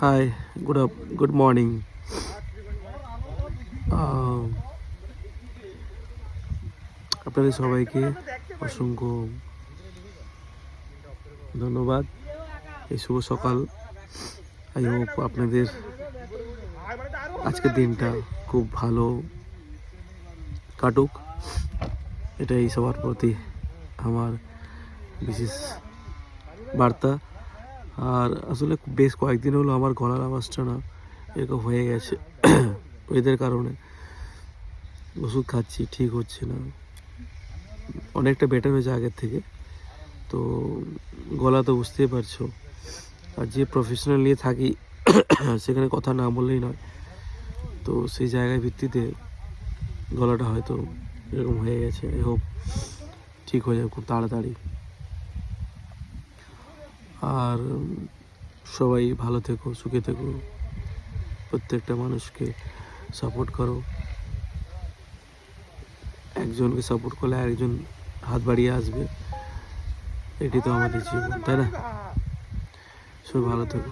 High, good morning. আপনাদের সবাইকে অসংখ্য ধন্যবাদ। এই শুভ সকাল। আই হোপ আপনাদের আজকের দিনটা খুব ভালো কাটুক, এটাই সবার প্রতি আমার বিশেষ বার্তা। আর আসলে বেশ কয়েকদিন হলো আমার গলার আওয়াজটা না এরকম হয়ে গেছে ওয়েদার কারণে। ওষুধ খাচ্ছি, ঠিক হচ্ছে না, অনেকটা বেটার হয়েছে আগের থেকে। তো গলা তো বুঝতেই পারছো, আর যে প্রফেশনাল নিয়ে থাকি সেখানে কথা না বললেই নয়। তো সেই জায়গায় ভিত্তিতে গলাটা হয়তো এরকম হয়ে গেছে। আই হোপ ঠিক হয়ে যাবে খুব তাড়াতাড়ি। আর সবাই ভালো থেকো, সুখে থেকো, প্রত্যেকটা মানুষকে সাপোর্ট করো। একজনকে সাপোর্ট করলে আরেকজন হাত বাড়িয়ে আসবে, এটি তো আমাদের জীবন, তাই না? সবাই ভালো থেকো।